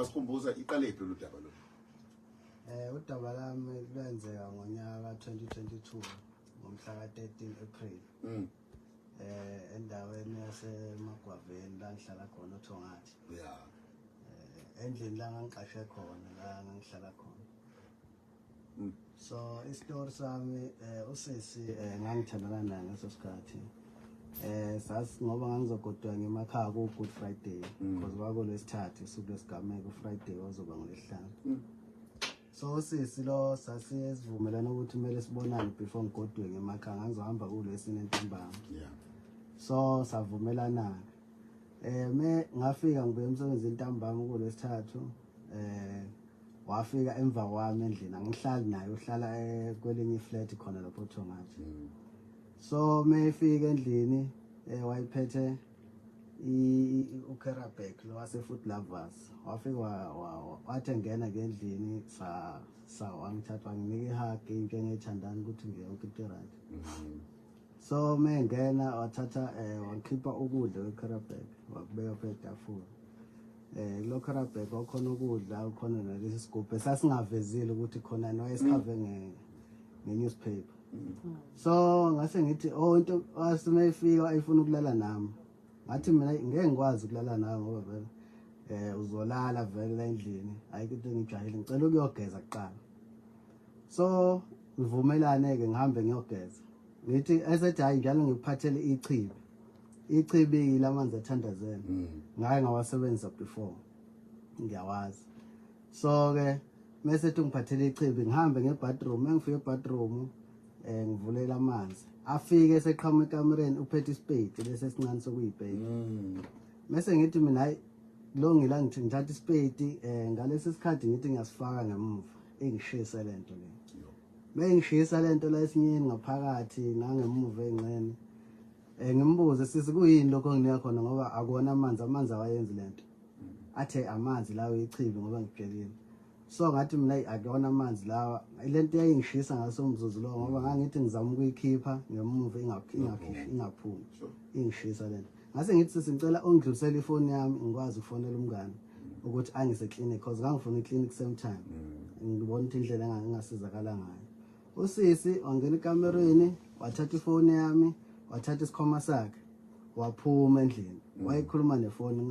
ungasikhumbuza iqalephi ludaba lo? Udaba lami lwenzeka ngonyaka 2022 ngomhla ka-13 April. Endaweni yaseMagwaveni la ngihlala khona uThongathi. Yeah. Endlini la ngangiqashe khona la ngangihlala khona. So isitori sami usisi ngangithandana naye ngaso sikhathi. Sasi ngoba ngangizogodwa ngemakhaya ku Good Friday because kwakulesithathu usuku lesigameko uFriday wazoba ngolesihlanu. So usisi lo sasivumelana ukuthi kumele sibonane before ngigodwe ngemakhaya ngizohamba kulesine ntambama. Yeah. So savumelana. Me ngafika ngibuye emsebenzini ntambama kulesithathu. Wafika emva kwami endlini angihlali naye uhlala kwelinye iflat khona lapho Thongathi. So mefika endlini wayiphethe uKerabek lo wase Food Lovers wafika wathi ngena ngendlini wangithatha nginike ihug into engiyithandana ukuthi ngiyonke into right. So mengena wathatha wakhipha ukudla kweKerabek wakubeka phezu kwetafula. Lo Kerabek wakhona ukudla ukhona nalesi sigubhu sasingavezile ukuthi khona noyesikhave nge-newspaper. So ngase ngithi into wasimefika ayifuna ukulala nami. Ngathi mina ngeke ngikwazi ukulala nawe ngoba vele uzolala vele la endlini ayikho into engijahile ngicela ukuyogeza kuqala. So ngivumelane ke ngihambe ngiyogeza. Ngithi esethi hayi njalo ngiphathele ichibi. Ichibi lamanzi athandazela. Ngake ngawasebenzisa before. Ngiyawazi. So ke mase ngiphathele ichibi ngihambe ngebathroom engifike ebathroom ngivulela amanzi. Afike eseqhamuka ekamereni uphethe ispade lese sincane sokuyibheka. Mase ngithi mina hayi lo ngila ngithi ngithatha ispade ngalesi sikhathi ngithi ngiyasifaka ngemuva engishisa lento le. Bengishisa lento la esinyeni ngaphakathi nangemuva engcene. Ngimbuze sisi kuyini lokho nginika khona ngoba akona amanzi awayenzi lento. Athe amanzi lawo ichibi ngoba ngiphelile. So ngathi mina akona amanzi lawa lento yayingishisa ngaso umzuzu lo ngoba ngangithi ngizama ukuyikhipha ngemuva ingaphumi ingishisa lento. Ngase ngithi sisicela ungidlulisele ifoni yami ngikwazi ukufonela umngane ukuthi angise clinic because ngangifuna iclinic same time. Ngibona ukuthi indlela engasizakala ngayo. Usisi wangena ekamereni wathatha ifoni yami wathatha isikhwama sakhe waphuma endlini wayikhuluma nefoni